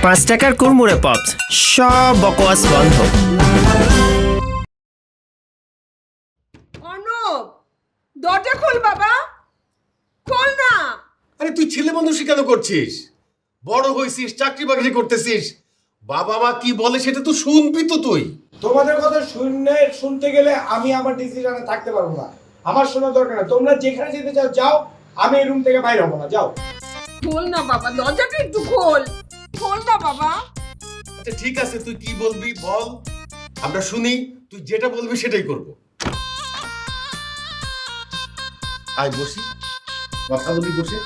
5 টাকার কুড়মুড়ে পপস, সব বকওয়াস বন্ধ। অর্ণব, দরজা খোল বাবা, খোল না। আরে তুই ছেলে মানুষই কেন করছিস? বড় হয়েছিস, চাকরি বাকরি করতেছিস, বাবা মা কি বলে সেটা তো শুনবি তো তুই। তোমাদের কথা শুনতে গেলে আমি আমার ডিসিশনে থাকতে পারবো না। আমার শোনা দরকার না। তোমরা যেখানে যেতে চাও যাও, আমি এই রুম থেকে বাইরে হবো না। যাও। খোল না বাবা, দরজাটা একটু খোল, খোল না বাবা। আচ্ছা ঠিক আছে, তুই কি বলবি বল, আমরা শুনি। তুই যেটা বলবি সেটাই করব। আয় বসি, কথা বলি বসে।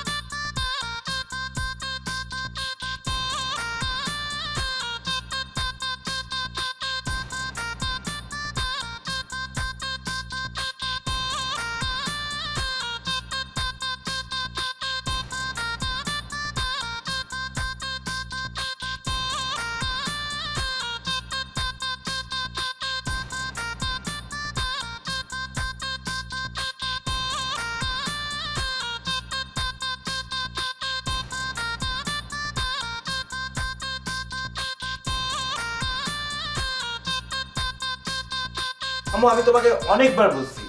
আম্মু, আমি তোমাকে অনেকবার বলছি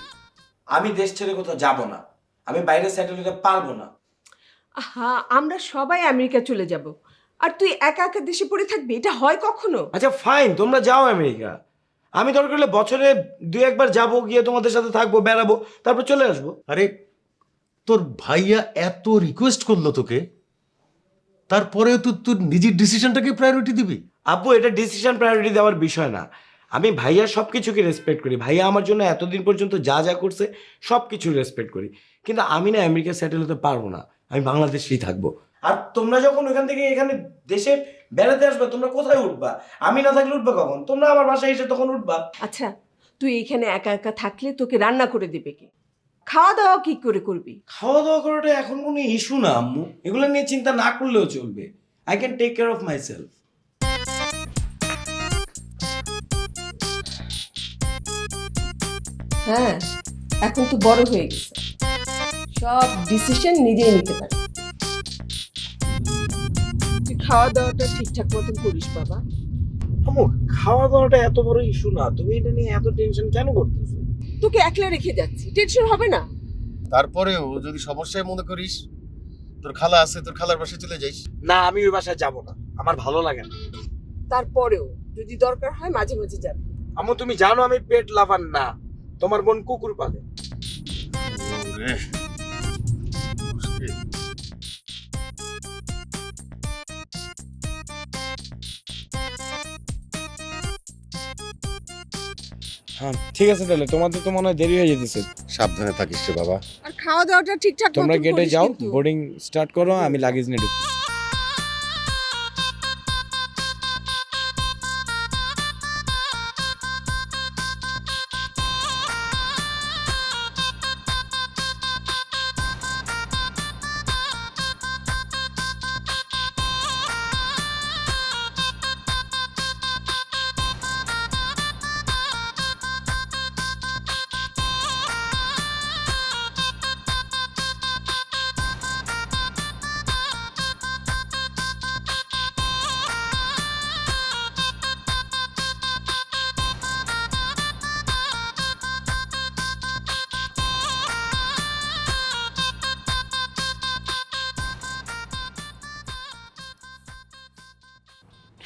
আমি দেশ ছেড়ে কোথাও যাব না। আমি বাইরে সেটেল হতে পারবো না। হ্যাঁ, আমরা সবাই আমেরিকা চলে যাব, আর তুই একা একা দেশে পড়ে থাকবি? এটা হয় কখনো? আচ্ছা ফাইন, তোমরা যাও আমেরিকা। আমি দরকার হলে বছরে 2-1 বার যাবো, গিয়ে তোমাদের সাথে থাকবো, বেড়াবো, তারপর চলে আসবো। আরে তোর ভাইয়া এত রিকোয়েস্ট করলো তোকে, তারপরেও তুই তোর নিজের ডিসিশনটাকে প্রায়োরিটি দিবি? আব্বু, এটা ডিসিশন প্রায়োরিটি দেওয়ার বিষয় না। আমি ভাইয়ার সব কিছুকে রেসপেক্ট করি। ভাইয়া আমার জন্য এতদিন পর্যন্ত যা যা করছে সব কিছু রেসপেক্ট করি, কিন্তু আমি না আমেরিকা সেটেল হতে পারবো না। আমি বাংলাদেশেই থাকবো। আর তোমরা যখন ওখান থেকে এখানে দেশে বেড়াতে আসবে, তোমরা কোথায় উঠবা? আমি না থাকলে উঠবা কখন? তোমরা আমার বাসায় এসে তখন উঠবা। আচ্ছা, তুই এখানে একা একা থাকলে তোকে রান্না করে দেবে কে? খাওয়া দাওয়া কি করে করবি? খাওয়া দাওয়া করাটা এখন কোনো ইস্যু না আম্মু। এগুলো নিয়ে চিন্তা না করলেও চলবে। I can take care of myself. হ্যাঁ, এখন তো বড় হয়ে গেছে, সব ডিসিশন নিজেই নিতে পারে। তুই খাওয়া দাওয়াটা ঠিকঠাক মতন করিস বাবা। আম্মু, খাওয়া দাওয়াটা এত বড় ইস্যু না। তুমি এটা নিয়ে এত টেনশন কেন করতেছো? তোকে একলা রেখে যাচ্ছি, টেনশন হবে না? তারপরেও যদি সমস্যায় মনে করিস, তোর খালা আছে, তোর খালার বাসায় চলে যাইস। না, আমি ওই বাসায় যাব না, আমার ভালো লাগে না। তারপরেও যদি দরকার হয় মাঝে মাঝে যাবে। আম্মু, তুমি জানো আমি পেট লাভার না। তোমার বোন কুকুর পালে। ওরে, মুশকিল। হ্যাঁ ঠিক আছে, তাহলে তোমাদের তো মনে হয় দেরি হয়ে যেতেছে। সাবধানে থাকিস রে বাবা। আর খাওয়া দাওয়াটা ঠিকঠাক তোমরা মতন গেটে করিস যাও, কিন্তু। বোর্ডিং স্টার্ট করো, আমি লাগেজ নিয়ে ঢুকছি।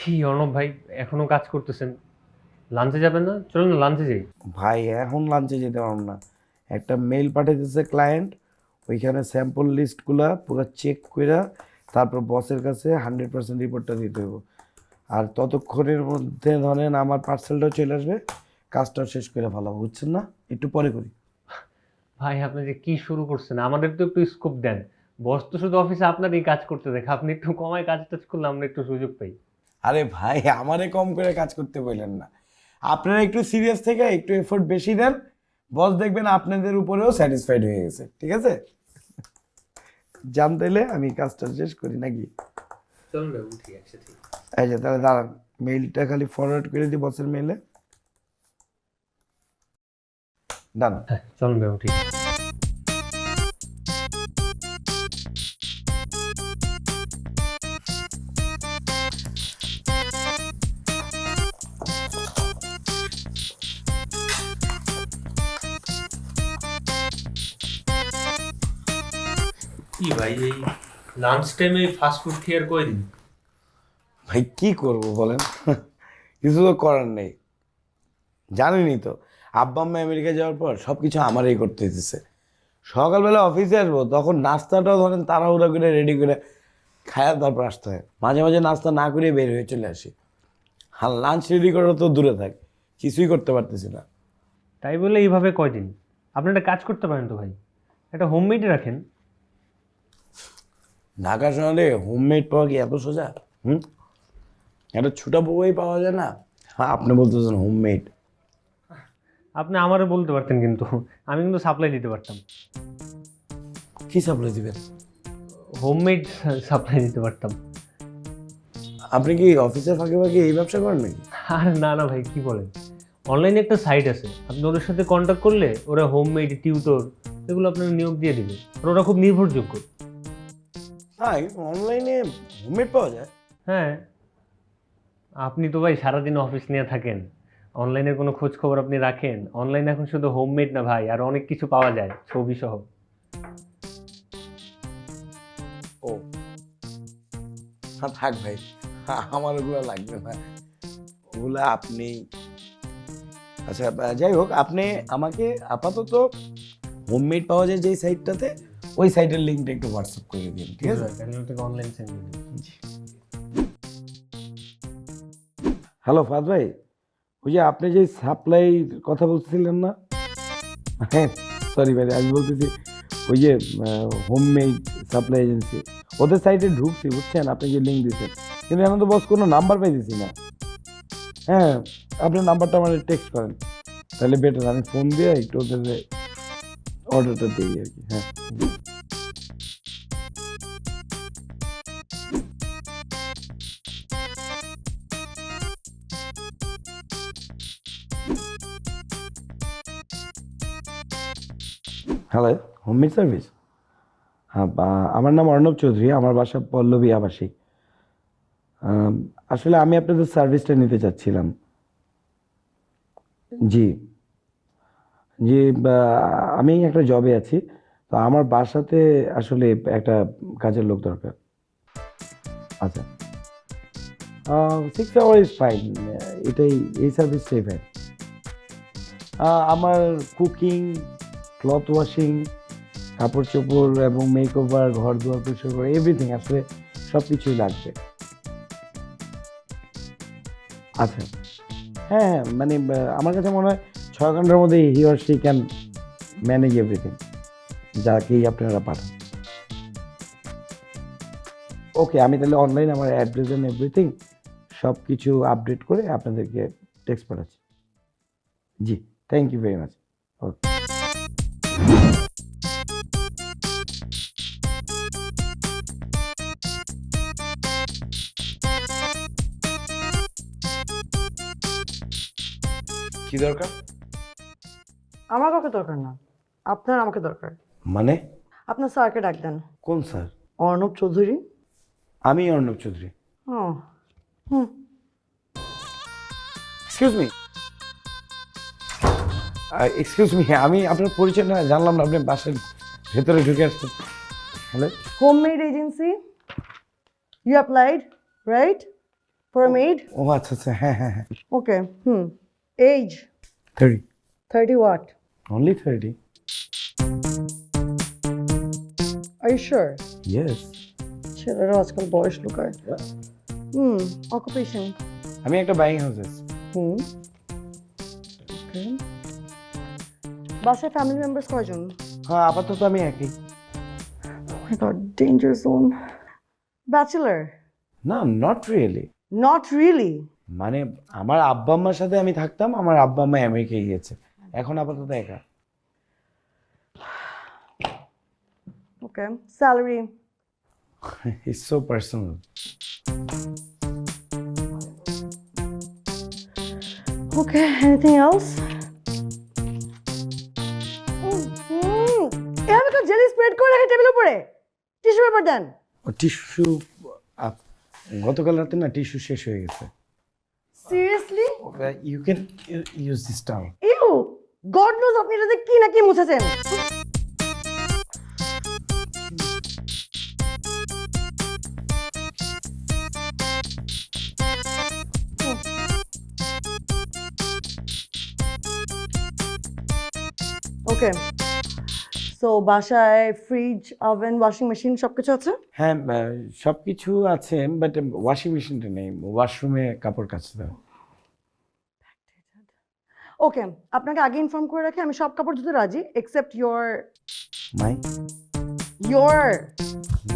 কি অর্ণব ভাই, এখনো কাজ করতেছেন? লাঞ্চে যাবেন না? চলুন না লাঞ্চে যাই। ভাই এখন লাঞ্চে যেতে পারবো না। একটা মেইল পাঠাইতেছে ক্লায়েন্ট, ওইখানে স্যাম্পল লিস্টগুলা পুরো চেক করে তারপর বসের কাছে 100% রিপোর্টটা দিতে হবে। আর ততক্ষণের মধ্যে ধরেন আমার পার্সেলটাও চলে আসবে, কাজটাও শেষ করে ভালো, বুঝছেন না? একটু পরে করি। ভাই আপনি যে কি শুরু করছেন, আমাদের তো একটু স্কোপ দেন। বস তো শুধু অফিসে আপনারই কাজ করতে দেখে, আপনি একটু কমায় কাজ টাজ করলে আমরা একটু সুযোগ পাই। আরে ভাই, আমারে কম করে কাজ করতে বললেন না। আপনারা একটু সিরিয়াস থেকে একটু এফোর্ট বেশি দেন, বস দেখবেন আপনাদের উপরেও স্যাটিসফাইড হয়ে গেছে। ঠিক আছে, জানতে হলে আমি কাজটা শেষ করি নাকি? চলুন ভাই, উঠি একসাথে। এই যে তাহলে দাঁড়ান, মেইলটা খালি ফরওয়ার্ড করে দিই বসের মেইলে। ডান। হ্যাঁ চলুন ভাই, উঠি। কি ভাই এই লাঞ্চ টাইমে ফাস্ট ফুড খেয়ে আর কয়দিন? ভাই কি করব বলেন, কিছু তো করার নেই। জানেনই তো আব্বা আম্মা আমেরিকা যাওয়ার পর সব কিছু আমারই করতে দিতেছে। সকালবেলা অফিসে আসবো তখন নাস্তাটাও ধরেন তাড়াহুড়া করে রেডি করে খায়া তারপর আসতে হয়। মাঝে মাঝে নাস্তা না করে বের হয়ে চলে আসি। আর লাঞ্চ রেডি করা তো দূরে থাক, কিছুই করতে পারতেছি না। তাই বলে এইভাবে কয়দিন? আপনি একটা কাজ করতে পারেন তো ভাই, একটা হোমমেড রাখেন। ঢাকা শহরে হোমমেড পাওয়া কি এত সোজা? একটা ছোটা বউই পাওয়া যায় না? হ্যাঁ, আপনি বলতেছেন হোমমেড। আপনি আমারও বলতে পারতেন, কিন্তু আমি কিন্তু সাপ্লাই দিতে পারতাম। কি সাপ্লাই দিবেন? হোমমেড সাপ্লাই দিতে পারতাম। আপনি কি অফিসের ফাঁকে ফাঁকে এই ব্যবসা করেন নাকি? আর না না ভাই, কি বলেন, অনলাইনে একটা সাইট আছে, আপনি ওদের সাথে কন্ট্যাক্ট করলে ওরা হোমমেড টিউটর এগুলো আপনার নিয়োগ দিয়ে দিবে, আর ওরা খুব নির্ভরযোগ্য। হ্যাঁ, অনলাইনে হোমমেড পাওয়া যায়। হ্যাঁ, আপনি তো ভাই সারাদিন অফিস নিয়ে থাকেন, অনলাইনের কোনো খোঁজ খবর আপনি রাখেন? অনলাইনে এখন শুধু হোমমেড না ভাই, আর অনেক কিছু পাওয়া যায় ছবি সহ। ও হ্যাঁ, থাক ভাই, আমার ওগুলো লাগবে না, ওগুলো আপনি। আচ্ছা যাই হোক, আপনি আমাকে আপাতত হোমমেড পাওয়া যায় যেই সাইটটাতে, ওই সাইটের লিঙ্কটা একটু হোয়াটসঅ্যাপ করে দিন, ঠিক আছে? Online send. হ্যালো ফাদ ভাই, ওই যে আপনি যে সাপ্লাই কথা বলছিলেন না? হ্যাঁ সরি ভাই, আমি বলতেছি ওই যে হোমমেড সাপ্লাই এজেন্সি, ওদের সাইটে ঢুকছি বুঝছেন, আপনি যে লিঙ্ক দিচ্ছেন, কিন্তু এখন তো বস কোনো নাম্বার পাইতেছি না। হ্যাঁ, আপনার নাম্বারটা আমার টেক্সট করেন, তাহলে বেটার, আমি ফোন দিয়ে একটু ওদের অর্ডারটা দিই আর কি। হ্যাঁ হ্যালো, হোমমেড সার্ভিস। হ্যাঁ, আমার নাম অর্ণব চৌধুরী, আমার বাসা পল্লবী আবাসিক। আসলে আমি আপনাদের সার্ভিসটা নিতে চাচ্ছিলাম। জি জি, আমি একটা জবে আছি, তো আমার বাসাতে আসলে একটা কাজের লোক দরকার। আচ্ছা, 6 আওয়ার ইজ ফাইন, এটাই, এই সার্ভিসটাই ফাইন। আমার কুকিং, ক্লথ ওয়াশিং, কাপড় চোপড় এবং মেকওভার, ঘর দুয়ার পরিষ্কার করে এভরিথিং, আসলে সব কিছুই লাগবে। আচ্ছা হ্যাঁ হ্যাঁ, মানে আমার কাছে মনে হয় 6 ঘন্টার মধ্যে he or she can manage everything, যাকেই আপনারা পাঠান। ওকে, আমি তাহলে অনলাইন আমার অ্যাড্রেস এন্ড এভরিথিং সব কিছু আপডেট করে আপনাদেরকে টেক্সট পাঠাচ্ছি। জি, থ্যাংক ইউ ভেরি মাচ। ওকে। কি দরকার? আমার কাউকে দরকার না, আপনার আমাকে দরকার। মানে? আপনার স্যারকে ডাক দেন। কোন স্যার? অর্ণব চৌধুরী। আমি অর্ণব চৌধুরী। ও হুম, এক্সকিউজ মি, এক্সকিউজ মি, আমি আপনার পরিচয় না জানলাম না, আপনি বাসার ভেতরে ঢুকে আসছেন। Hello, homemade agency, you applied right for a maid? ও আচ্ছা আচ্ছা, হ্যাঁ হ্যাঁ হ্যাঁ। Okay, age 30। 30 what? Only 30? Are you sure? Yes. ছেলেরা আজকাল বয়স লুকায়। অকুপেশন? আমি একটা বাইং হাউস আছে। ওকে, বাসায় ফ্যামিলি মেম্বার্স কয়জন? হ্যাঁ, আপাতত আমি একই। মাই গড, ডেঞ্জার জোন। ব্যাচেলর? না, নট রিয়েলি। Not really? মানে আমার আব্বা আম্মার সাথে আমি থাকতাম, আমার আব্বা আম্মা আমেরিকায় গিয়েছে, এখন আপাতত একা। ওকে, salary? It's so personal. Okay, anything else? এভাবে তো জেলি স্প্রেড করে রাখে টেবিলের উপরে। টিস্যু পেপার দেন। টিস্যু, গতকাল রাতে না টিস্যু শেষ হয়ে গেছে। Seriously? You can use this towel. You, God knows আপনি এটাতে কি না কি মুছেছেন। ওকে সো বাসায় ফ্রিজ ওভেন ওয়াশিং মেশিন সব কিছু আছে? হ্যাঁ সব কিছু আছে, বাট ওয়াশিং মেশিনটা নেই, ওয়াশরুমে কাপড় কাচতে হবে। ওকে, আপনাকে আগে ইনফর্ম করে রাখি আমি সব কাপড় ধুতে রাজি except your my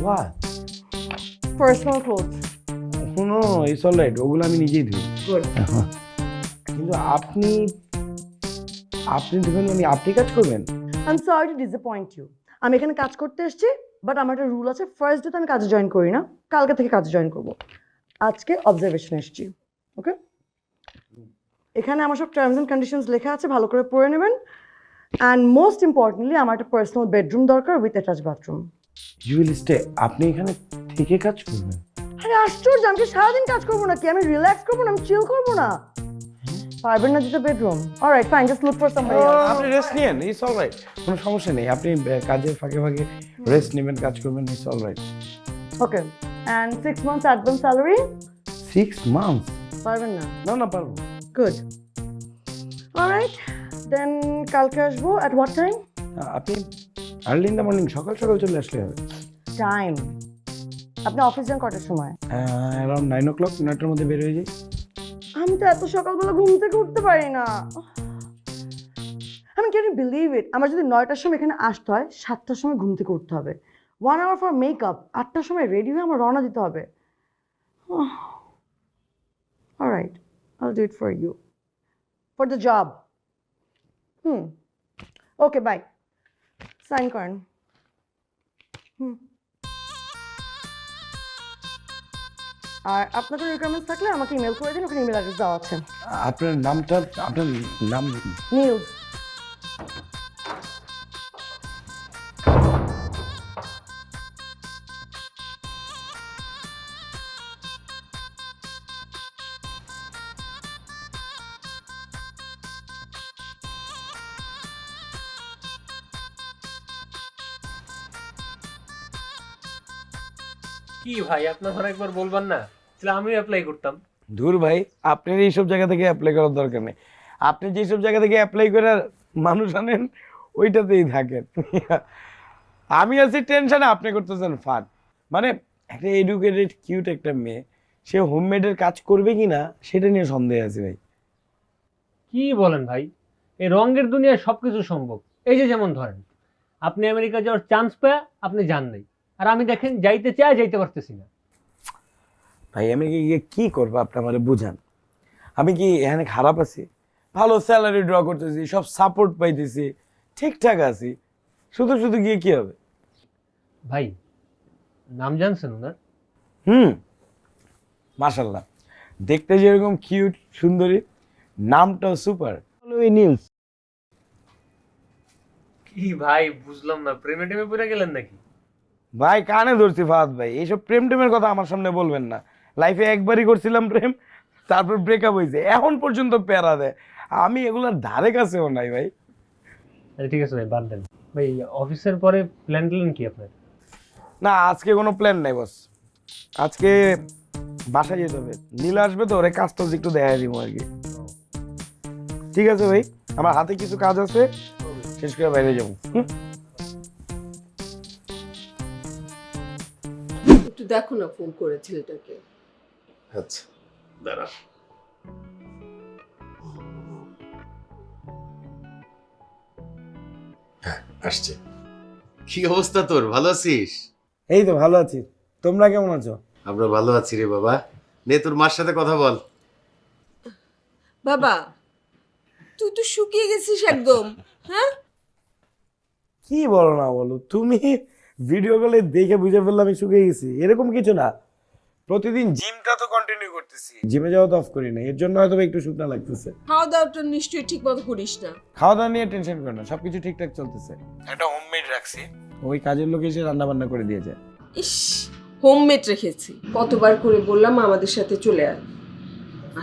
what? Personal clothes. No it's alright, ওগুলো আমি নিজেই ধুই। গুড। কিন্তু আপনি ধুবেন মানে আপনি কাজ করবেন? I am sorry to disappoint you. আমি এখানে কাজ করতে এসেছি, বাট আমার একটা রুল আছে, ফার্স্ট ডেতে আমি কাজে জয়েন করি না, কালকে থেকে কাজে জয়েন করব। আজকে অবজারভেশন এসেছি, ওকে? এখানে আমার সব টার্মস অ্যান্ড কন্ডিশনস লেখা আছে, ভালো করে পড়ে নেবেন। অ্যান্ড মোস্ট ইম্পর্টেন্টলি আমার একটা পার্সোনাল বেডরুম দরকার with attach bathroom. You will stay? আপনি এখানে থেকে কাজ করবেন? আরে আশ্চর্য, আমি কি সারাদিন কাজ করবো নাকি? আমি রিল্যাক্স করবো না, আমি চিল করবো না? পারবেন না দিতে bedroom? Alright fine, just look for somebody else. আপনি রেস্ট নিয়েন, ইটস অলরাইট, কোনো সমস্যা নেই। আপনি কাজের ফাঁকে ফাঁকে রেস্ট নেবেন, কাজ করবেন, it's alright. Okay, and 6 months advance salary? 6 months? পারবেন না? না পারবো। গুড, অলরাইট দেন কালকে আসবো। At what time? আপনি আর্লি ইন দ্য মর্নিং, সকাল সকাল চলে আসলে হবে। টাইম? আপনি অফিস যান কটার সময়? অ্যারাউন্ড 9 o'clock, 9টার মধ্যে বের হয়ে যাই। আমি তো এত সকালবেলা ঘুম থেকে উঠতে পারি না। আমি ক্যান ইউ বিলিভ ইট, আমার যদি 9টার সময় এখানে আসতে হয় 7টার সময় ঘুম থেকে উঠতে হবে, 1 hour ফর মেকআপ, 8টার সময় রেডি হয়ে আমার রওনা দিতে হবে। Alright, I'll do it for you, for the job. Okay bye, sign করেন। আর আপনার কোনো রিকোয়ারমেন্টস থাকলে আমাকে ইমেল করে দিন, ওখানে ইমেল অ্যাড্রেস দেওয়া আছে। আপনার নাম? নিউজ। কি ভাই, আপনার ঘরে একবার বলবেন না, তাহলে আমিও অ্যাপ্লাই করতাম। ধুর ভাই, আপনার এইসব জায়গা থেকে অ্যাপ্লাই করার দরকার নেই। আপনি যেসব জায়গা থেকে অ্যাপ্লাই করে মানুষ আনেন ওইটাতেই থাকেন। আমি আছি টেনশনে, আপনি করতেছেন ফান। মানে একটা এডুকেটেড কিউট একটা মেয়ে, সে হোমমেডের কাজ করবে কি না সেটা নিয়ে সন্দেহ আছে ভাই। কি বলেন ভাই, এই রঙের দুনিয়ায় সবকিছু সম্ভব। এই যে যেমন ধরেন, আপনি আমেরিকা যাওয়ার চান্স পেয়ে আপনি যান নাই, আর আমি দেখেন যাইতে চাই যাইতে পারতেছি না। ভাই আমি গিয়ে কি করবো আপনি আমারে বুঝান। আমি কি এখানে খারাপ আছি? ভালো স্যালারি ড্র করতেছি, সব সাপোর্ট পাইতেছি, ঠিকঠাক আছি, শুধু শুধু গিয়ে কি হবে? ভাই নাম জানছেন ওনার? মাশাল্লাহ, দেখতে যেরকম কিউট সুন্দরী, নামটাও সুপার, নিলস। কি ভাই বুঝলাম না, প্রেমে টেমে পড়ে গেলেন নাকি? ভাই কানে ধরছি ফাহাদ ভাই, এইসব প্রেম টেমের কথা আমার সামনে বলবেন না। লাইফে একবারই করছিলাম প্রেম, তারপর ব্রেকআপ হয়েছে, এখন পর্যন্ত প্যারা দেয়। আমি এগুলার ধারে কাছেও নাই ভাই। আচ্ছা ঠিক আছে ভাই, বাদ দেন। ভাই অফিসের পরে প্ল্যান কি আপনার? না আজকে কোনো প্ল্যান নাই বস, আজকে বাসায় যেতে হবে। নীল আসবে তো, ওরে কাজটা একটু দেখা দিব আর কি। ঠিক আছে ভাই, আমার হাতে কিছু কাজ আছে, শেষ করে বাইরে যাবো। একটু দেখো না ফোন করে ছেলেটাকে। আচ্ছা দাঁড়া। আসছে। কি অবস্থা তোর, ভালো আছিস? এই তো ভালো আছি, তোমরা কেমন আছো? আমরা ভালো আছি রে বাবা। নে তোর মার সাথে কথা বল। বাবা তুই তো শুকিয়ে গেছিস একদম। হ্যাঁ, কি বলো না বলো, তুমি ভিডিও কলে দেখে বুঝে ফেললাম আমি শুকিয়ে গেছি, এরকম কিছু না। প্রতিদিন জিমটা তো কন্টিনিউ করতেছি, জিমে যাওয়া তো অফ করি না, এর জন্য হয়তো একটু শুকনা লাগতেছে। খাওয়া দাওয়াটা নিশ্চয়ই ঠিক মতো করিস না। খাওয়া দাওয়া নিয়ে টেনশন করো না, সবকিছু ঠিকঠাক চলতেছে। একটা হোমমেড রাখছি, ওই কাজের লোক এসে রান্না বান্না করে দিয়ে যায়। ইস, হোমমেড রেখেছি, কতবার করে বললাম আমাদের সাথে চলে আয়,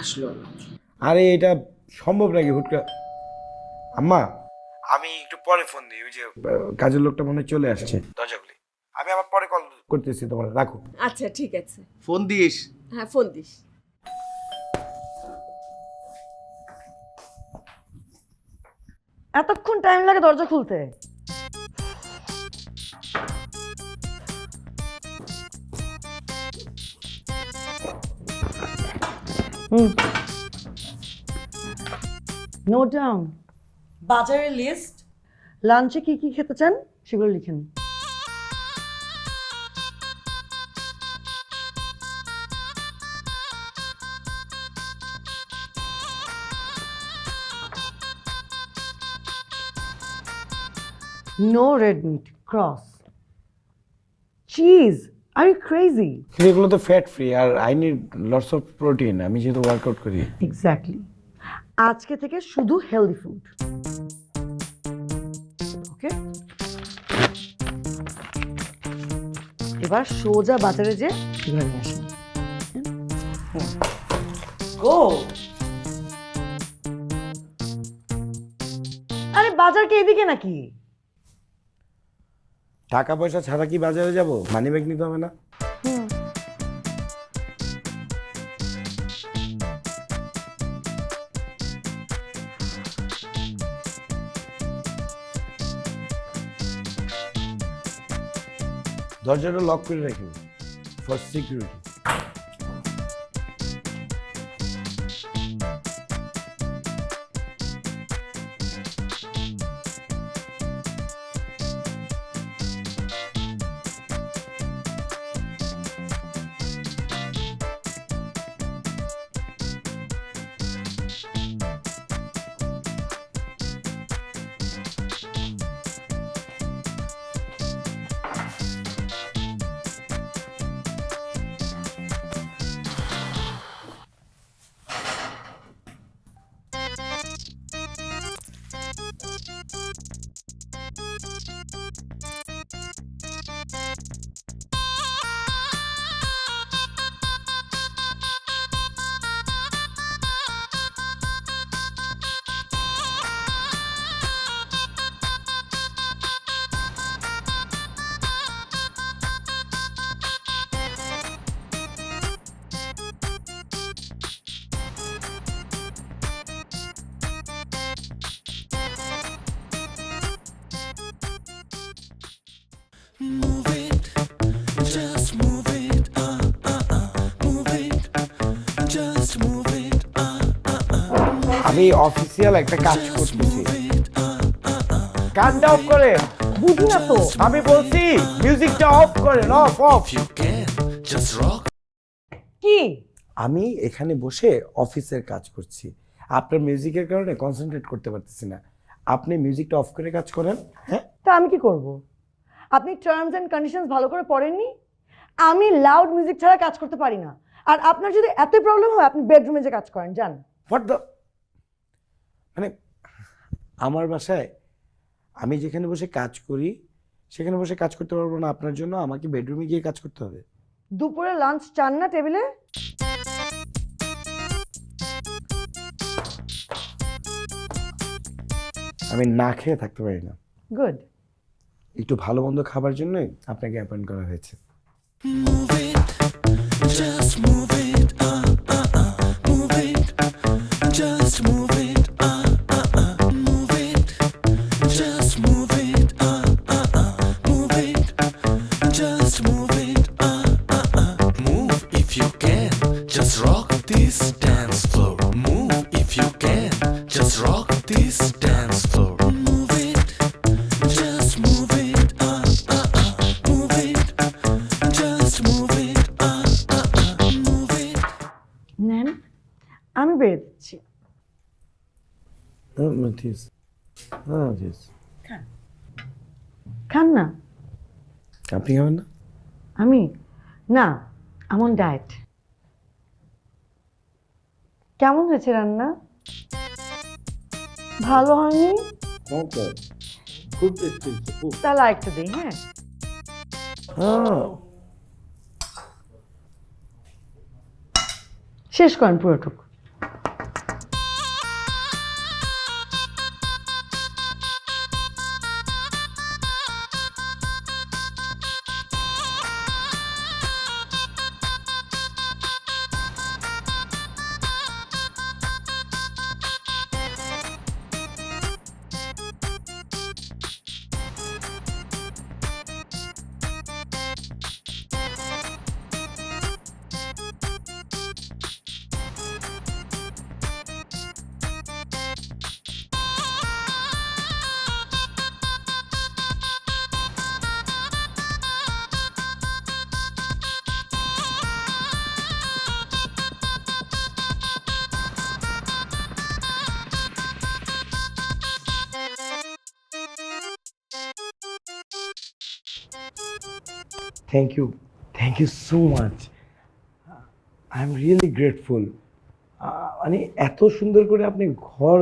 আসলো না। আরে এটা সম্ভব নাকি হুট করে? আম্মা আমি একটু পরে ফোন দিই, ওই যে কাজের লোকটা মনে হয় চলে আসছে, দরজা খুলি। আমি আবার পরে কল করতেছি, তোমার রাখো। আচ্ছা ঠিক আছে, ফোন দিস। হ্যাঁ ফোন দিস। এতক্ষণ টাইম লাগে দরজা খুলতে? নোট ডাউন বাজারের লিস্ট, লাঞ্চে কি কি খেতে চান সেগুলো লিখেন। No red meat, cross. Cheese, are you crazy? কিন্তু এগুলো তো ফ্যাট ফ্রি আর I need lots of protein, আমি যেহেতু ওয়ার্কআউট করি। Exactly. আজকে থেকে শুধু হেলদি ফুড, ওকে? এবার সোজা বাজারে যে ঘরে আসেন। গো। আরে বাজার কি এদিকে নাকি? টাকা পয়সা ছাড়া কি বাজারে যাব? মানি ব্যাগ নিতে হবে না? দরজাটা লক করে রাখবেন ফর সিকিউরিটি। আমি অফিসিয়াল একটা কাজ করতেছি। গানটা অফ করে। বুঝি না তো। আমি বলছি মিউজিকটা অফ করেন, অফ অফ। কি? আমি এখানে বসে অফিসের কাজ করছি, আপনার মিউজিকের কারণে কনসেন্ট্রেট করতে পারতেছি না। আপনি মিউজিকটা অফ করে কাজ করেন। হ্যাঁ, তা আমি কি করব? আপনি টার্মস এন্ড কন্ডিশনস ভালো করে পড়েননি? আমি লাউড মিউজিক ছাড়া কাজ করতে পারি না। আর আপনার যদি এত প্রবলেম হয় আপনি বেডরুমে যে কাজ করেন, যান। হোয়াট দ্য, মানে আমার বাসায় আমি যেখানে বসে কাজ করি সেখানে বসে কাজ করতে পারবো না আপনার জন্য? আমাকে বেডরুমে গিয়ে কাজ করতে হবে? দুপুরে লাঞ্চ চান না টেবিলে? আমি না খেয়ে থাকতে পারি না। গুড। একটু ভালো মন্দ খাবার জন্যই আপনাকে অ্যাপয়েন্ট করা হয়েছে। নেন, আমি বেড়ে দিচ্ছি। খান না। আপনি খাবেন না? আমি না, এমন ডায়েট। কেমন হয়েছে রান্না? ভালো হয়নি? খুব টেস্টি। তাহলে আরেকটু দিই। হ্যাঁ, শেষ করেন পুরোটুকু। Thank you so much, I am really grateful. মানে এত সুন্দর করে আপনি ঘর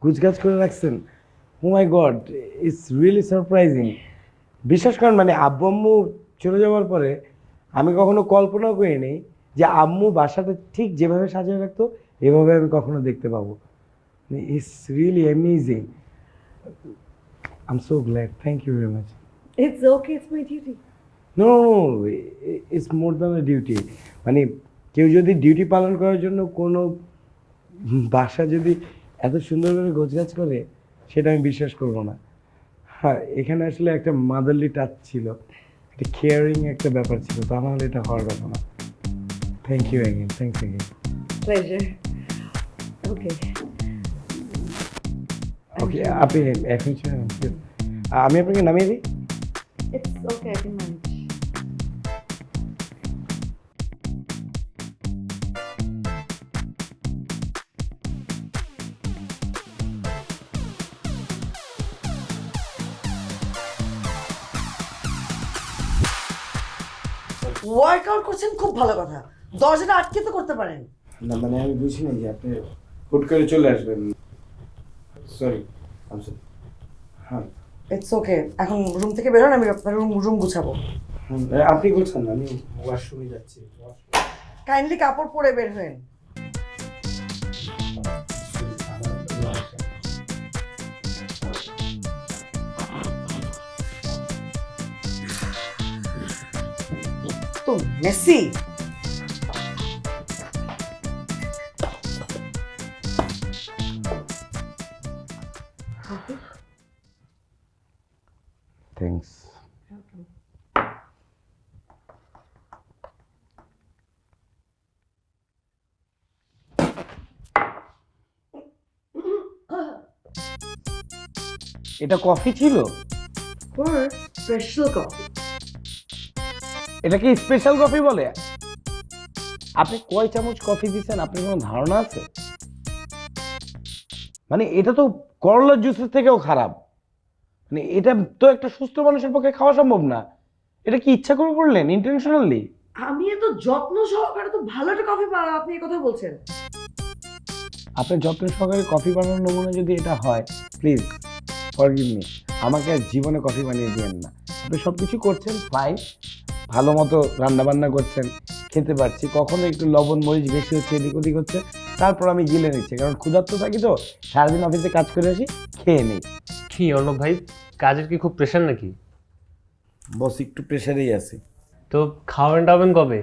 গুছগাছ করে রাখছেন, oh my god, it's really surprising. বিশ্বাস করেন, মানে আব্বু আম্মু চলে যাওয়ার পরে আমি কখনো কল্পনাও করিনি যে আম্মু বাসাটা ঠিক যেভাবে সাজিয়ে রাখতো এভাবে আমি কখনো দেখতে পাবো। It's really amazing. I am so glad, thank you very much. It's okay, it's my duty. No, it's more than a duty. মানে কেউ যদি ডিউটি পালন করার জন্য কোনো বাসা যদি এত সুন্দর করে গোছগাছ করে, সেটা আমি বিশ্বাস করবো না। হ্যাঁ, এখানে আসলে একটা মাদারলি টাচ ছিল, একটা কেয়ারিং একটা ব্যাপার ছিল, তা নাহলে এটা হওয়ার কথা না। Thank you again, thanks again. Pleasure. Okay okay, আপনি এখন আমি আপনাকে নামিয়ে দিই। It's okay, I can manage. Workout করছেন, খুব ভালো কথা। দরজাটা আটকে তো করতে পারেন। না মানে আমি বুঝিনি যে আপনি হুট করে চলে আসবেন, সরি। হ্যাঁ, ইটস ওকে, এখন রুম থেকে বেরোন, আমি আপনার রুম গুছাবো। আপনি বলছেন না, আমি ওয়াশরুমে যাচ্ছি। কাইন্ডলি কাপড় পরে বের হয়েন। তো মেসি। থ্যাংকস। এটা কফি ছিল? Special coffee. এটা কি স্পেশাল কফি বলে? আপনি কয় চামচ কফি দিচ্ছেন, আপনার কোনো ধারণা আছে? মানে এটা তো করলার জুসের থেকেও খারাপ। মানে এটা তো একটা সুস্থ মানুষের পক্ষে খাওয়া সম্ভব না। এটা কি ইচ্ছা করে করলেন, ইন্টেনশনালি? আমি এত যত্ন সহকারে তো ভালো একটা কফি বানাবো, আপনি এই কথা বলছেন? আপনার যত্ন সহকারে কফি বানানোর নমুনা যদি এটা হয়, প্লিজ ফরগিভ মি, আমাকে আর জীবনে কফি বানিয়ে দিয়েন না। আপনি সব কিছু করছেন ফাইন, ভালো মতো রান্নাবান্না করছেন, খেতে পারছি, কখনো একটু লবণ মরিচ বেশি হচ্ছে, এদিক ওদিক হচ্ছে, তারপর আমি গিলে নিচ্ছি, কারণ ক্ষুধার্ত থাকি তো, সারাদিন অফিসে কাজ করে আসি, খেয়ে নেই। কি অর্ণব ভাই, কাজের কি খুব প্রেশার নাকি? বস একটু প্রেশারেই আছে। তো খাওয়ান টাবেন কবে?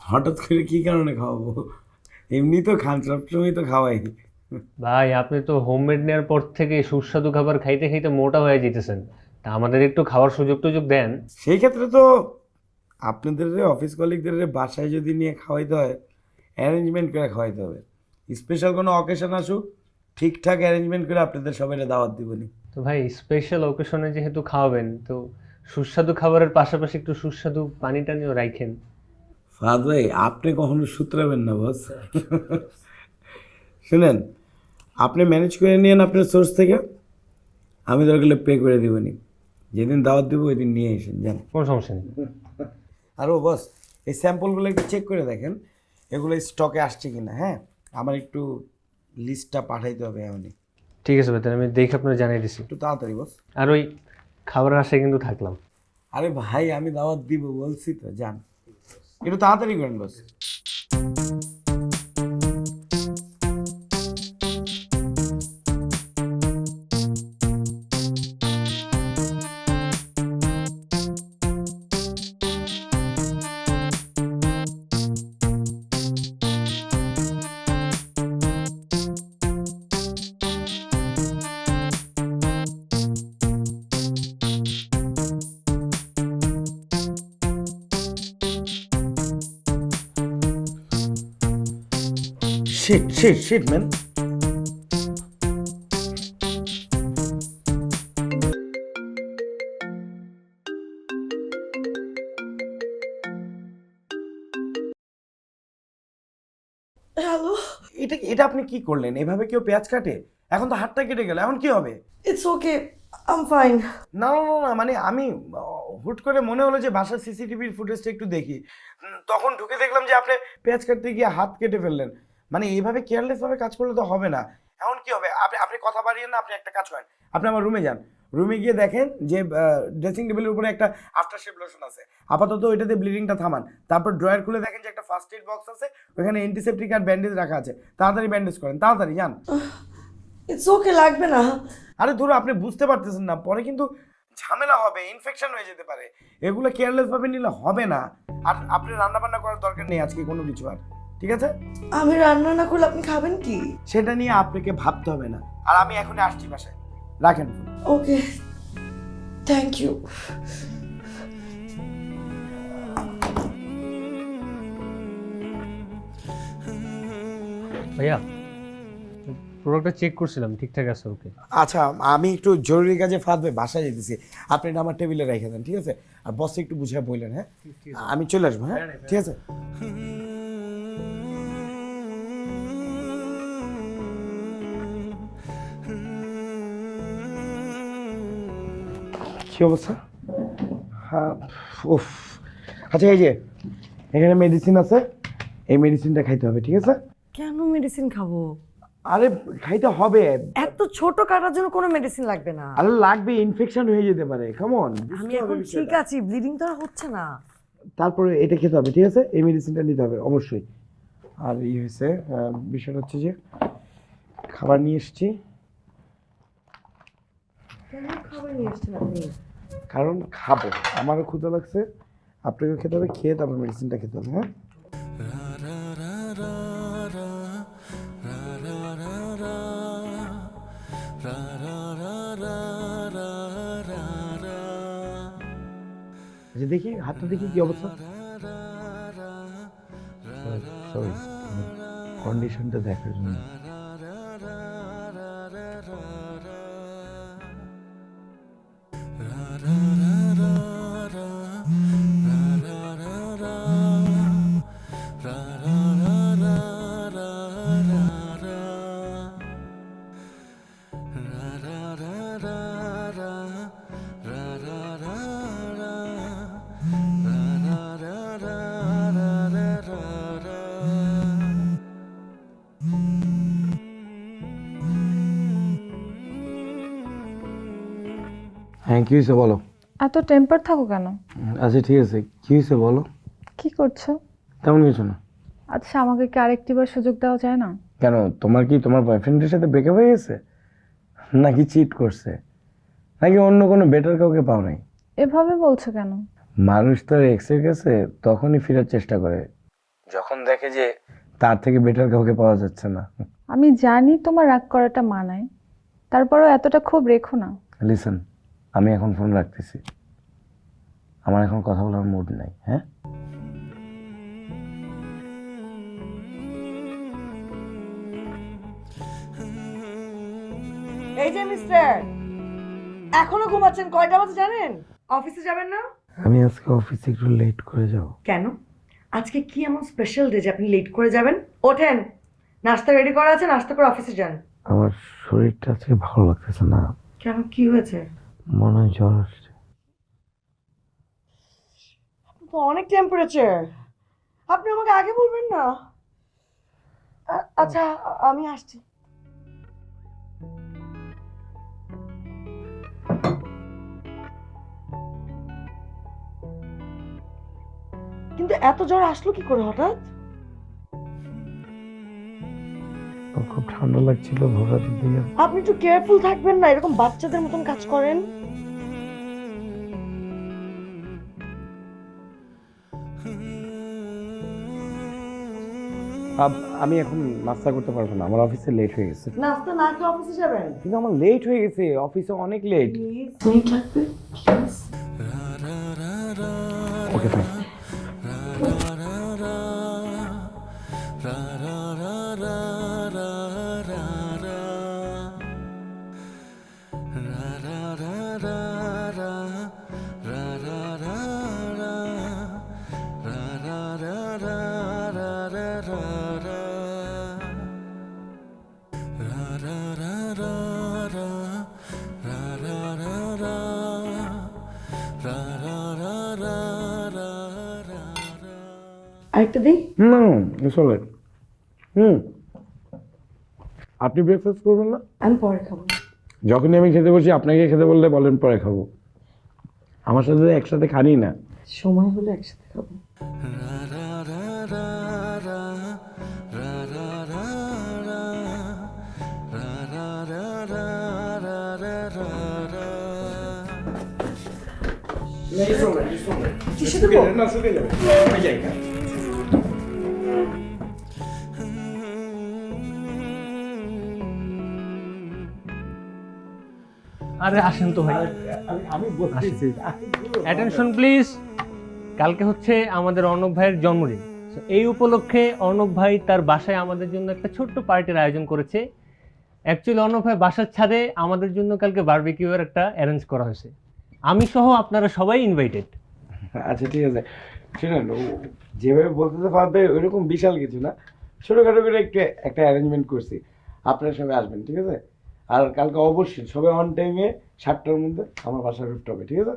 হঠাৎ করে কি কারণে খাওয়াবো? এমনি তো খান, সবসময় তো খাওয়াই। ভাই আপনি তো হোমমেড নেওয়ার পর থেকে সুস্বাদু খাবার খাইতে খাইতে মোটা হয়ে যেতেছেন, তা আমাদের একটু খাওয়ার সুযোগ টুযোগ দেন। সেই ক্ষেত্রে তো আপনাদের অফিস কলিগদের বাসায় যদি নিয়ে খাওয়াইতে হয়, অ্যারেঞ্জমেন্ট করে খাওয়াইতে হবে। স্পেশাল কোনো অকেশন আসুক, ঠিকঠাক অ্যারেঞ্জমেন্ট করে আপনাদের সবাই দাওয়াত দিবনি। তো ভাই স্পেশাল অকেশনে যেহেতু খাওয়াবেন, তো সুস্বাদু খাবারের পাশাপাশি একটু সুস্বাদু পানি টানিও রাখেন। ফাদ ভাই, আপনি কখনো সূত্রাবেন না বস। শুনেন, আপনি ম্যানেজ করে নিয়েন আপনার সোর্স থেকে, আমি দরকার পে করে দেবনি। যেদিন দাওয়াত দেবো ওই দিন নিয়ে এসেন, জান। কোনো সমস্যা নেই। আরও বস, এই স্যাম্পলগুলো একটু চেক করে দেখেন, এগুলো স্টকে আসছে কিনা। হ্যাঁ, আমার একটু লিস্টটা পাঠাইতে হবে এমনই। ঠিক আছে ভাই, তাহলে আমি দেখে আপনার জানিয়ে দিছি। একটু তাড়াতাড়ি বস। আর ওই খাবারের আশায় কিন্তু থাকলাম। আরে ভাই, আমি দাওয়াত দিব বলছি তো, যান, একটু তাড়াতাড়ি করেন বস। Shit, man. হ্যালো, এটা আপনি কি করলেন? এভাবে কেউ পেঁয়াজ কাটে? এখন তো হাতটা কেটে গেল, এখন কি হবে? It's okay, I am fine. না, মানে আমি হুট করে মনে হলো যে বাসার সিসিটিভির ফুটেজটা একটু দেখি। তখন ঢুকে দেখলাম যে আপনি পেঁয়াজ কাটতে গিয়ে হাত কেটে ফেললেন। মানে এইভাবে কেয়ারলেস ভাবে কাজ করলে তো হবে না। এখন কি হবে, আপনি কথা বাড়িয়েন না, আপনি একটা কাজ করেন, আপনি আমার রুমে যান, রুমে গিয়ে দেখেন যে ড্রেসিং টেবিলের উপরে একটা আফটার শেভ লোশন আছে, আপাতত ওইটাতে ব্লিডিংটা থামান। তারপর ড্রয়ার খুলে দেখেন যে একটা ফার্স্ট এড বক্স আছে, ওখানে অ্যান্টিসেপ্টিক আর ব্যান্ডেজ রাখা আছে, তাড়াতাড়ি ব্যান্ডেজ করেন, তাড়াতাড়ি যান। ইটস ওকে, লাগবে না। আরে ধরো আপনি বুঝতে পারতেছেন না, পরে কিন্তু ঝামেলা হবে, ইনফেকশন হয়ে যেতে পারে, এগুলো কেয়ারলেস ভাবে নিলে হবে না। আর আপনি রান্না বান্না করার দরকার নেই আজকে কোনো কিছু আর, ঠিক আছে? আমি রান্না না করলে আপনি খাবেন কি? সেটা নিয়ে আপনাকে ভাবতে হবে না। আর আমি এখনই আসছি বাসায়, রাখেন ফোন। Okay, thank you. ভাইয়া প্রোডাক্টটা চেক করছিলাম, ঠিকঠাক আছে। ওকে আচ্ছা, আমি একটু জরুরি কাজে ফাঁদবে বাসায় যেতেছি, আপনি এটা আমার টেবিলে রেখে দেন, ঠিক আছে? আর বসে একটু বুঝিয়ে বললেন, হ্যাঁ আমি চলে আসবো, হ্যাঁ ঠিক আছে। কি অবস্থা? হ্যাঁ, উফ। আচ্ছা, এই যে এখানে মেডিসিন আছে, এই মেডিসিনটা খাইতে হবে, ঠিক আছে? কেন মেডিসিন খাবো? আরে খাইতে হবে। এত ছোট কাটার জন্য কোনো মেডিসিন লাগবে না। আরে লাগবে, ইনফেকশন হয়ে যেতে পারে, কেমন? আমি এখন ঠিক আছি, ব্লিডিং তো আর হচ্ছে না। তারপরে এটা খেতে হবে, ঠিক আছে? এই মেডিসিনটা নিতে হবে অবশ্যই। আর হয়েছে বিষয়টা হচ্ছে যে খাবার নিয়ে এসেছি। কেন খাবার নিয়ে এসছেন আপনি? কারণ খাবো, আমারও ক্ষুধা লাগছে, আপনাকেও খেতে হবে, খেয়ে তারপর মেডিসিনটা খেতে হবে, হ্যাঁ? আচ্ছা দেখি হাতটা, দেখি কি অবস্থা। সরি, কন্ডিশনটা দেখার জন্য। হ্যাঁ, কি হয়েছে বলো? এত টেম্পার থাকো কেন? আচ্ছা ঠিক আছে, কি হয়েছে বলো? কি করছো? তেমন কিছু না। আচ্ছা, আমাকে কি আরেকটিবার সুযোগ দেওয়া যায় না? কেন, তোমার কি তোমার বয়ফ্রেন্ডের সাথে ব্রেকআপ হয়ে গেছে, নাকি চিট করছে, নাকি অন্য কোনো বেটার কাউকে পাও নাই? এভাবে বলছো কেন? মানুষ তো আর এক্সের কাছে তখনই ফেরার চেষ্টা করে যখন দেখে যে তার থেকে বেটার কাউকে পাওয়া যাচ্ছে না। আমি জানি তোমার রাগ করাটা মানায়, তারপরও এতটা ক্ষোভ রেখো না। লিসেন, আমি এখন ফোন রাখতেছি, আমার এখন কথা বলার মুড নাই, হ্যাঁ? এই যে মিস্টার, এখনো ঘুমাচ্ছেন? কয়টা বাজে জানেন? অফিসে যাবেন না? আমি আজকে অফিসে একটু লেট করে যাব। কেন? আজকে কি এমন স্পেশাল ডে যে আপনি লেট করে যাবেন? ওঠেন, নাস্তা রেডি করা আছে, নাস্তা করে অফিসে যান। আমার শরীরটা আজকে ভালো লাগতেছে না। কেন, কি হয়েছে? মনে হয় জ্বর আসছে। তো অনেক টেম্পারেচার, আপনি আমাকে আগে বলবেন না? আচ্ছা, আমি আসছি। কিন্তু এত জ্বর আসলো কি করে হঠাৎ? খুব ঠান্ডা লাগছিল ভোরাতের দিকে। আপনি একটু কেয়ারফুল থাকবেন না? এরকম বাচ্চাদের মতন কাজ করেন। আমি এখন নাস্তা করতে পারবো না, আমার অফিসে লেট হয়ে গেছে। নাস্তা না খেয়ে অফিসে যাবেন? কিন্তু আমার লেট হয়ে গেছে, অফিসে অনেক লেট। মিনিট লাগবে, প্লিজ। Okay fine. আরেকটা দিই? না চলে আপনি ব্রেকফাস্ট করবেন না? আমি পরে খাবো। যখনই আমি খেতে বসি আপনাকে খেতে বললে বলেন পরে খাবো। আমার সাথে একসাথে খানি না। সময় হলে একসাথে খাবো। আরে আসেন তো ভাই, আমি বলতেছি অ্যাটেনশন প্লিজ। কালকে হচ্ছে আমাদের অর্ণব ভাইয়ের জন্মদিন। So, এই উপলক্ষে অর্ণব ভাই তার বাসায় আমাদের জন্য একটা ছোট্ট পার্টির আয়োজন করেছে। অ্যাকচুয়ালি অর্ণব ভাই বাসার ছাদে আমাদের জন্য কালকে বারবিকিউর একটা অ্যারেঞ্জ করা হয়েছে। আমি সহ আপনারা সবাই ইনভাইটেড। আচ্ছা ঠিক আছে, শুনুন যেভাবে বলতে পারবে ওইরকম বিশাল কিছু না, ছোটোখাটো করে একটা অ্যারেঞ্জমেন্ট করছি, আপনারা সবাই আসবেন, ঠিক আছে? আর কালকে অবশ্যই সবাই অন টাইমে 7টার মধ্যে আমার বাসার রুফটপে, ঠিক আছে?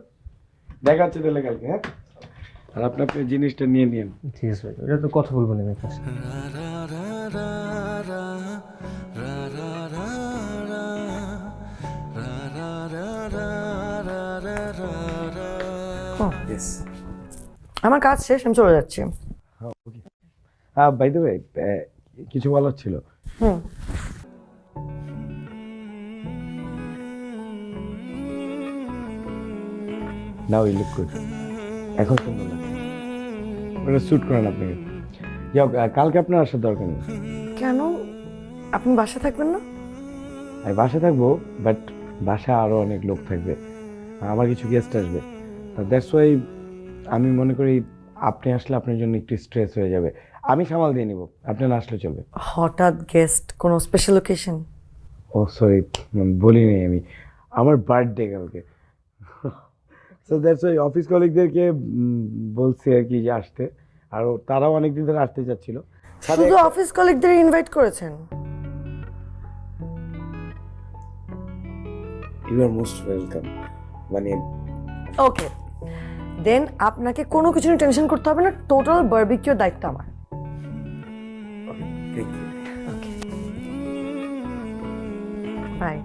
দেখা হচ্ছে তাহলে কালকে, হ্যাঁ? আর আপনার জিনিসটা নিয়ে নিন। ঠিক আছে ভাই, এটা তো কথা বলবো না আমার কাছে। আমার কাজ শেষ, আমি চলে যাচ্ছি। হ্যাঁ বাই দ্য ওয়ে, কিছু বলার ছিল। হুম। নাও ইউ লুক গুড, এখন সুন্দর লাগছে, ওটা শ্যুট করেন আপনাকে। যাও, কালকে আপনার আসার দরকার নেই। কেন? আপনি বাসা থাকবেন না? আমি বাসা থাকবো, বাট বাসায় আরও অনেক লোক থাকবে, আমার কিছু গেস্ট আসবে, দ্যাটস ওয়াই আমি মনে করি আপনি আসলে আপনার জন্য একটু স্ট্রেস হয়ে যাবে। আমি সামাল দিয়ে নিব, আপনি না আসলে চলবে। হঠাৎ গেস্ট, কোনো স্পেশাল ওকেশন? ও সরি, বলিনি আমি, আমার বার্থডে কালকে। সো দ্যাটস ওয়াই অফিস কলিগদেরকে বলছি আর কি যে আসতে, আর তারাও অনেকদিন ধরে আসতে চাচ্ছিল। শুধু অফিস কলিগদের ইনভাইট করেছেন? You are most welcome. মানে ওকে দেন, আপনাকে কোনো কিছু নিয়ে টেনশন করতে হবে না, টোটাল বারবিকিউর দায়িত্ব আমার। Okay bye.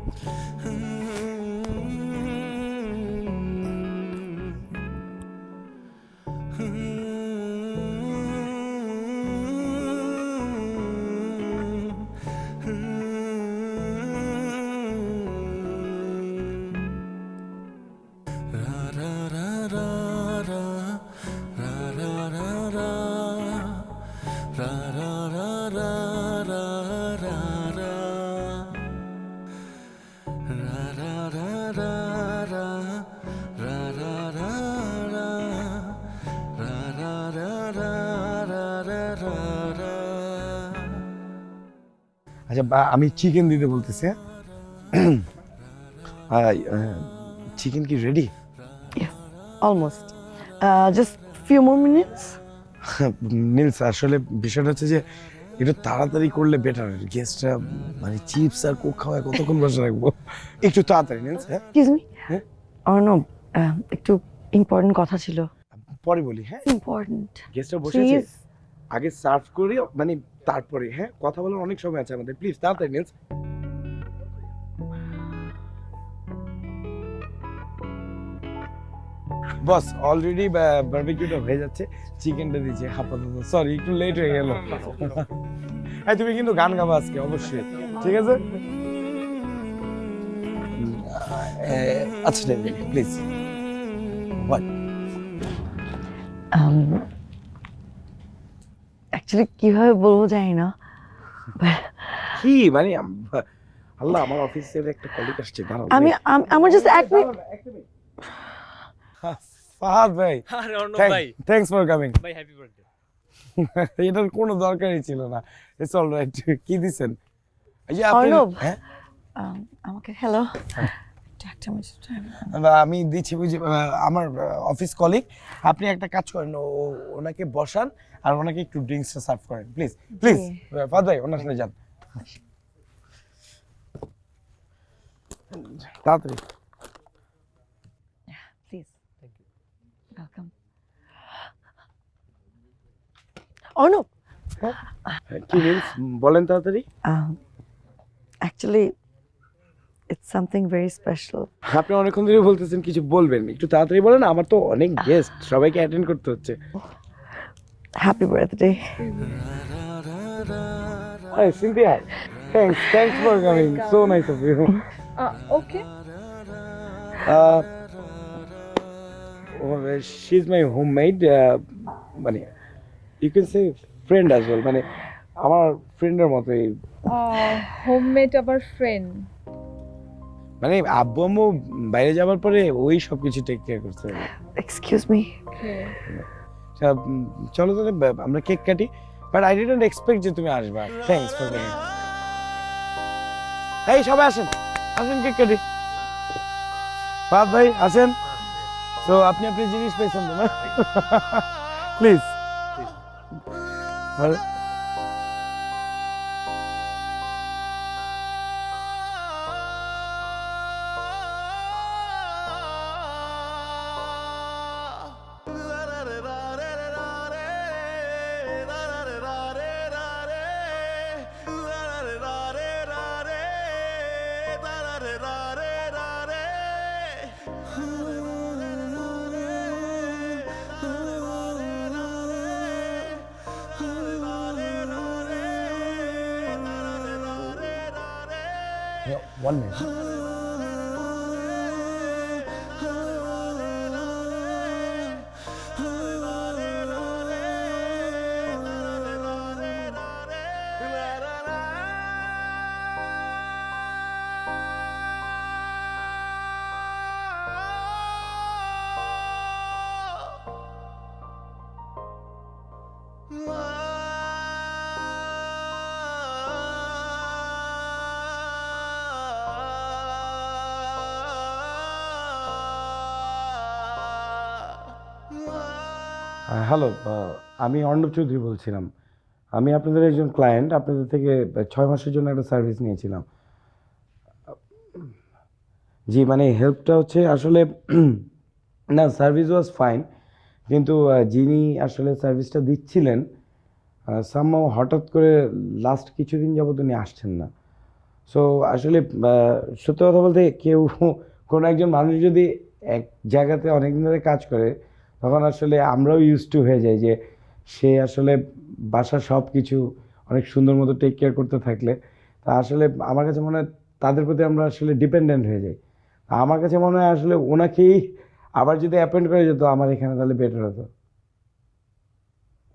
আচ্ছা, আমি চিকেন দিতে বলতেছি। চিকেন কি ready? Almost, just few more minutes. Niels, আসলে বিষয়টা হচ্ছে যে একটু তাড়াতাড়ি করলে বেটার, গেস্টরা মানে চিপস আর কোক খাওয়ায় কতক্ষণ বসে রাখবো, একটু তাড়াতাড়ি নীলস। হ্যাঁ এক্সকিউজ মি হ্যাঁ? অর্ণব, একটু ইম্পর্টেন্ট কথা ছিল। পরে বলি, হ্যাঁ? ইম্পর্টেন্ট গেস্টরা বসে আছে, আগে সার্ভ করি, মানে তারপরে, হ্যাঁ? কথা বলার অনেক সময় আছে আমাদের, প্লিজ তাড়াতাড়ি নীলস। বস অলরেডি বারবিকিউটা হয়ে যাচ্ছে, চিকেনটা দিয়েছে আপাতত, সরি একটু লেট হয়ে গেল। হ্যাঁ তুমি কিন্তু গান গাবা আজকে অবশ্যই, ঠিক আছে? আচ্ছা প্লিজ। অ্যাকচুয়ালি কিভাবে বলবো জানি না। কি মানে আল্লাহ, আমার অফিসের একটা কলিগ আসছে, দাঁড়াও। আমার জাস্ট এক মিনিট। ফাহাদ ভাই, আরে অর্ণব ভাই, থ্যাঙ্কস ফর কামিং। ভাই হ্যাপি বার্থডে। এটার কোনো দরকারই ছিল না, ইটস অলরাইট। কি দিছেন? অর্ণব, আমাকে হ্যালো, আমি দিচ্ছি, বুঝি আমার অফিস কলিগ, আপনি একটা কাজ করেন, ওনাকে বসান আর ওনাকে একটু ড্রিঙ্কসটা সার্ভ করেন, প্লিজ প্লিজ। ফাহাদ ভাই ওনার সাথে যান তাড়াতাড়ি। Please, welcome. অর্ণব কি মিন্স বলেন তাড়াতাড়ি। Actually it's something very special. আপনি অনেকক্ষণ ধরে বলতেছেন কিছু বলবেন, একটু তাড়াতাড়ি বলেন, আমার তো অনেক গেস্ট, সবাইকে অ্যাটেন্ড করতে হচ্ছে। Happy birthday. Hi, Cynthia. Thanks for coming. So nice of you. Okay She's my homemade, মানে you can say friend as well, মানে আমার ফ্রেন্ডের মতোই। হোমমেড আবার ফ্রেন্ড। মানে আব্বু আম্মু বাইরে যাওয়ার পরে ওই সব কিছু টেক কেয়ার করতে হবে। Excuse me. চলো তাহলে আমরা কেক কাটি, বাট আই ডিডন্ট এক্সপেক্ট যে তুমি আসবা। Thanks for coming. এই সবাই আসেন, আসেন কেক কাটি। ফাদ ভাই আসেন। তো আপনি আপনার জিনিস পেয়েছেন তো না? প্লিজ। One minute. হ্যালো, আমি অর্ণব চৌধুরী বলছিলাম। আমি আপনাদের একজন ক্লায়েন্ট, আপনাদের থেকে 6 মাসের জন্য একটা সার্ভিস নিয়েছিলাম। জি, মানে হেল্পটা হচ্ছে আসলে না, সার্ভিস ওয়াজ ফাইন, কিন্তু যিনি আসলে সার্ভিসটা দিচ্ছিলেন সামহাও হঠাৎ করে লাস্ট কিছুদিন যাবত উনি আসছেন না। সো আসলে সত্যি কথা বলতে কেউ কোনো একজন মানুষ যদি এক জায়গাতে অনেকদিন ধরে কাজ করে, তখন আসলে আমরাও ইউজ টু হয়ে যাই যে সে আসলে বাসার সব কিছু অনেক সুন্দর মতো টেক কেয়ার করতে থাকলে তা আসলে আমার কাছে মনে হয় তাদের প্রতি আমরা আসলে ডিপেন্ডেন্ট হয়ে যাই। আমার কাছে মনে হয় আসলে ওনাকেই আবার যদি অ্যাপয়েন্ট করে যেত আমার এখানে, তাহলে বেটার হতো।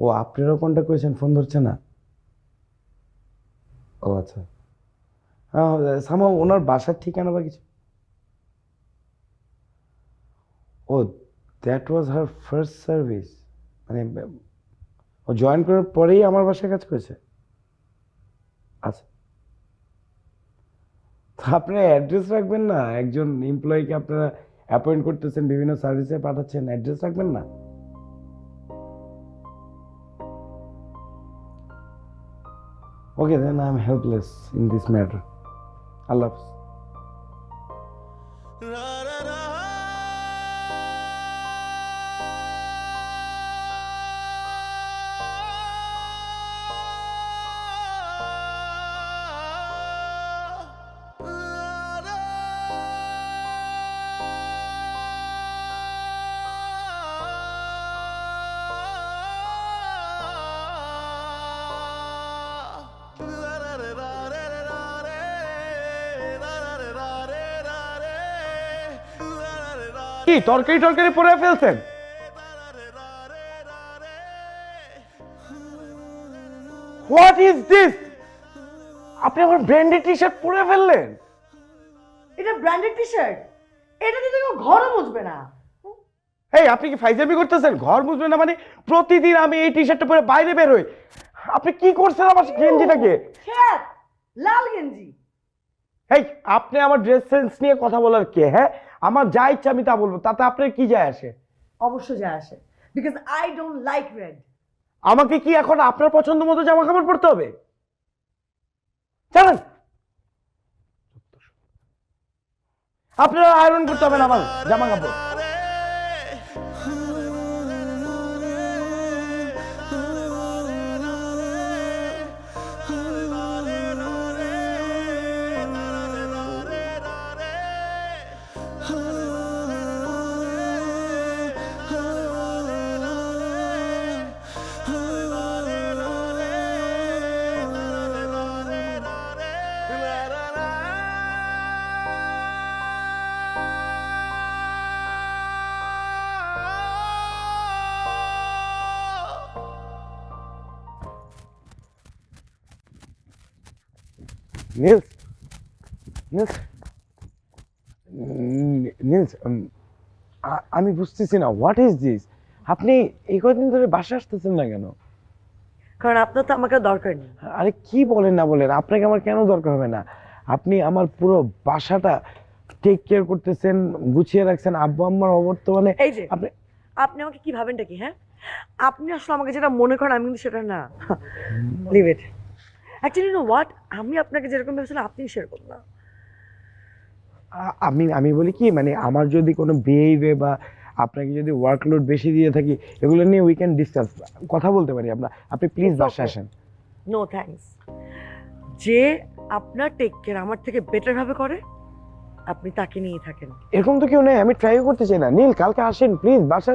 ও, আপনারাও কন্ট্যাক্ট করেছেন, ফোন ধরছে না? ও আচ্ছা, হ্যাঁ, সামহাও ওনার বাসার ঠিকানা বা কিছু? Oh, that was her first service, মানে ও জয়েন করার পরেই আমার বাসায় কাজ করেছে। আচ্ছা, তো আপনারা অ্যাড্রেস রাখবেন না? একজন এমপ্লয়িকে আপনারা অ্যাপয়েন্ট করতেছেন, বিভিন্ন সার্ভিসে পাঠাচ্ছেন, অ্যাড্রেস রাখবেন না? Okay, then I am helpless in this matter. আল্লাহ হাফেজ। কি তরকারি টরকারি পরে ফেলছেন? What is this? আপনি আমার ব্র্যান্ডেড টি শার্ট পরে ফেললেন? এটা ব্র্যান্ডেড টি শার্ট, এটা দিয়ে তো ঘরও মুছবে না। এই, আপনি কি ফাইজলামি করতেছেন? ঘর মুছবেন না মানে? প্রতিদিন আমি এই টি শার্টটা পরে বাইরে বের হই। আপনি কি করছেন আমার গেঞ্জিটাকে? খ্যাত, লাল গেঞ্জি। এই, আপনি আমার ড্রেস সেন্স নিয়ে কথা বলার কে? হ্যাঁ, আমার যা ইচ্ছা আমি তা বলবো, তাতে আপনার কি যায় আসে? অবশ্য যায় আসে, because I don't like red. আমাকে কি এখন আপনার পছন্দ মতো জামা কাপড় পরতে হবে? জানেন, আপনারা আয়রন করতে হবে না আমার জামা কাপড়। নীলস নীলস নীলস আমি বুঝতেছি না, হোয়াট ইজ দিস? আপনি এই কদিন ধরে বাসা আসতেছেন না কেন? কারণ আপনার তো আমাকে দরকার নেই। আরে কি বলেন না বলেন, আপনাকে আমার কেন দরকার হবে না? আপনি আমার পুরো বাসাটা টেক কেয়ার করতেছেন, গুছিয়ে রাখছেন, আব্বু আম্মার অবর্তমানে। এই যে আপনি আপনি আমাকে কি ভাবেনটা কি? হ্যাঁ, আপনি আসলে আমাকে যেটা মনে করেন আমি কিন্তু সেটা না। Leave it. Actually no what, আমি আপনাকে যেরকম ভেবেছিলাম আপনি সেরকম না। আমি আমি বলি কি, মানে আমার যদি কোনো বিহেভিয়ার বা আপনাকে যদি ওয়ার্কলোড বেশি দিয়ে থাকি, এগুলো নিয়ে উই ক্যান ডিসকাস, কথা বলতে পারি আমরা। আপনি প্লিজ বাসা আসেন। No thanks. যে আপনার টেক কেয়ার আমার থেকে বেটার ভাবে করে আপনি তাকে নিয়েই থাকেন। এরকম তো কেউ নেই, আমি ট্রাই করতে চাই না। নীল, কালকে আসেন প্লিজ বাসা।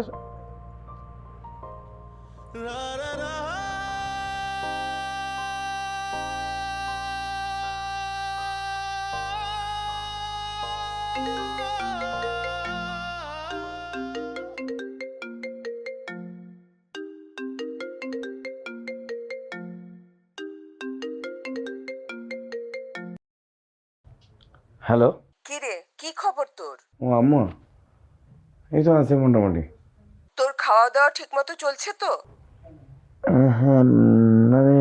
হ্যালো। কি রে, কি খবর তোর? ও আম্মু, এই তো আছে মোটামুটি। তোর খাওয়া দাওয়া ঠিক মতো চলছে তো? হ্যাঁ, মানে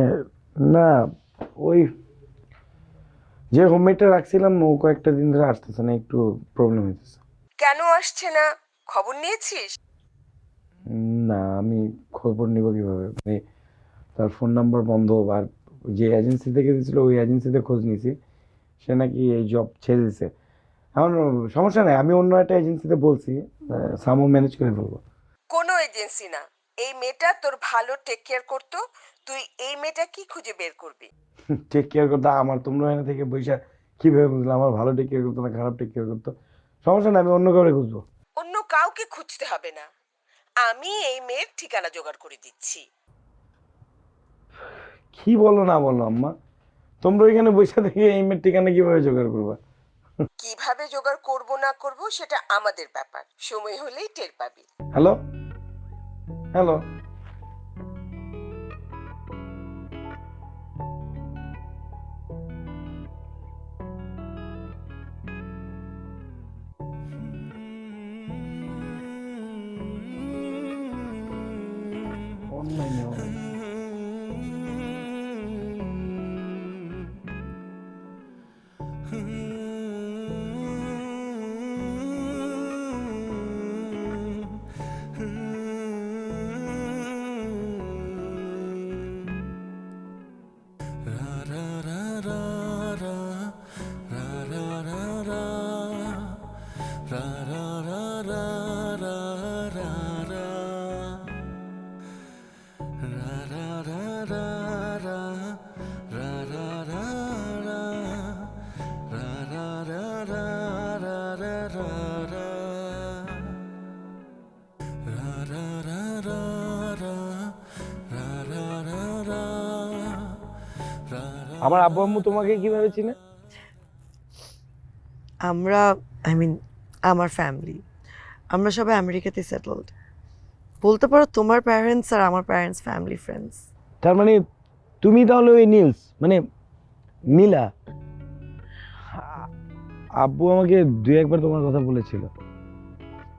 না, ওই যে হোমমেডটা রাখছিলাম ও কয়েকটা দিন ধরে আসতেছে না, একটু প্রবলেম হইতেছে। কেন আসছে না, খবর নিয়েছিস? না, আমি খবর নিব কিভাবে? মানে তার ফোন নাম্বার বন্ধ, আর যে এজেন্সি থেকে দিয়েছিল ওই এজেন্সিতে খোঁজ নিয়েছি, সে নাকি এই জব ছেড়ে দিছে। এখন সমস্যা নাই, আমি অন্য একটা এজেন্সিতে বলছি, সামও ম্যানেজ করে ফেলবো। কোনো এজেন্সি না, এই মেয়েটা তোর ভালো টেক কেয়ার করতো, তুই এই মেয়েটা কি খুঁজে বের করবি? টেক কেয়ার করতে আমার, তোমরা এখানে থেকে বৈশা কীভাবে বুঝলাম আমার ভালো টেক কেয়ার করতো না খারাপ টেক কেয়ার করতো? সমস্যা নাই, আমি অন্য কাউকে খুঁজবো। অন্য কাউকে খুঁজতে হবে না, আমি এই মেয়ের ঠিকানা জোগাড় করে দিচ্ছি। কি বলো না বলো আম্মা, তোমরা ওইখানে বৈশা থেকে এই মেয়ের ঠিকানা কিভাবে জোগাড় করবা? কিভাবে জোগাড় করব না করব সেটা আমাদের ব্যাপার, সময় হলেই টের পাবি। Hello hello. অনলাইনে আমার আব্বু আম্মু তোমাকে কিভাবে চিনে? আমরা, আই মিন আমার ফ্যামিলি, আমরা সবাই আমেরিকাতে সেটেলড। বলতে পারো তোমার প্যারেন্টস আর আমার প্যারেন্টস ফ্যামিলি ফ্রেন্ডস। তার মানে তুমি তাহলে ওই নীলস, মানে নীলা? আব্বু আমাকে দুই একবার তোমার কথা বলেছিল,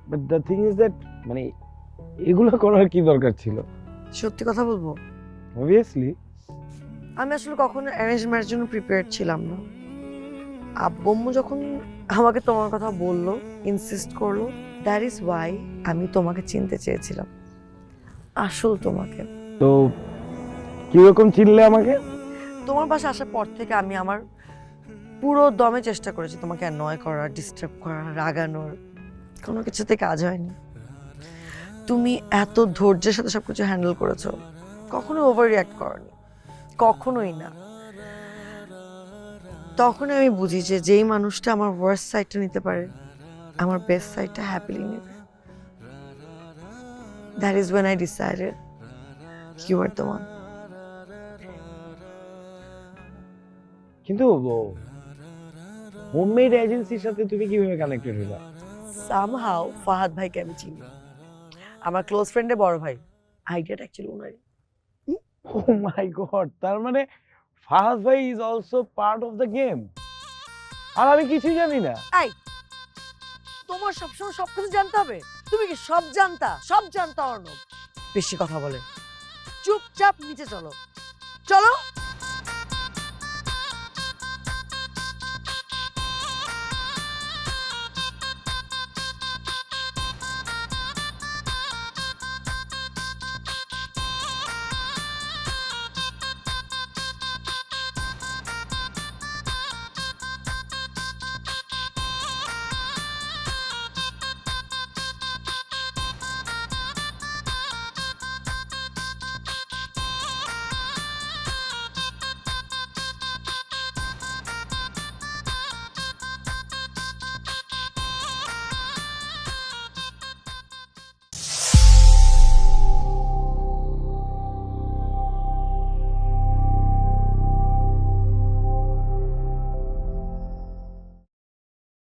but the thing is that, মানে এগুলো করার কি দরকার ছিল? সত্যি কথা বলবো, অবভিয়াসলি আমি আসলে কখনো অ্যারেঞ্জ ম্যারেজের জন্য প্রিপেয়ার্ড ছিলাম না। আব্বু আম্মু যখন আমাকে তোমার কথা বললো, ইনসিস্ট করলো, দ্যাট ইজ ওয়াই আমি তোমাকে চিনতে চেয়েছিলাম, আসল তোমাকে। তো কিরকম চিনলে আমাকে? তোমার বাসা আসার পর থেকে আমি আমার পুরো দমে চেষ্টা করেছি তোমাকে অ্যানয় করার, ডিস্টার্ব করার, রাগানোর, কোনো কিছুতে কাজ হয়নি। তুমি এত ধৈর্যের সাথে সবকিছু হ্যান্ডেল করেছো, কখনো ওভার রিয়াক্ট করনি, কখনোই না। তখন আমি বুঝি যে যেই মানুষটা আমার ওয়ার্স্ট সাইডটা নিতে পারে, আমার বেস্ট সাইডটা হ্যাপিলি নেবে। That is when I decided you are the one. কিন্তু হোমমেড এজেন্সির সাথে তুমি কিভাবে কানেক্টেড হলা? সামহাউ ফাহাদ ভাইকে আমি চিনি, আমার ক্লোজ ফ্রেন্ডের বড় ভাই। আইডিয়াটা অ্যাকচুয়ালি ওনারই। ও মাই গড, তার মানে ফাহাদ ভাই is also part of the game, আর আমি কিছুই জানি না। তোমার সবসময় সবকিছু জানতে হবে? তুমি কি সব জানতা অর্ণব? বেশি কথা বলে, চুপচাপ নিচে চলো। চলো।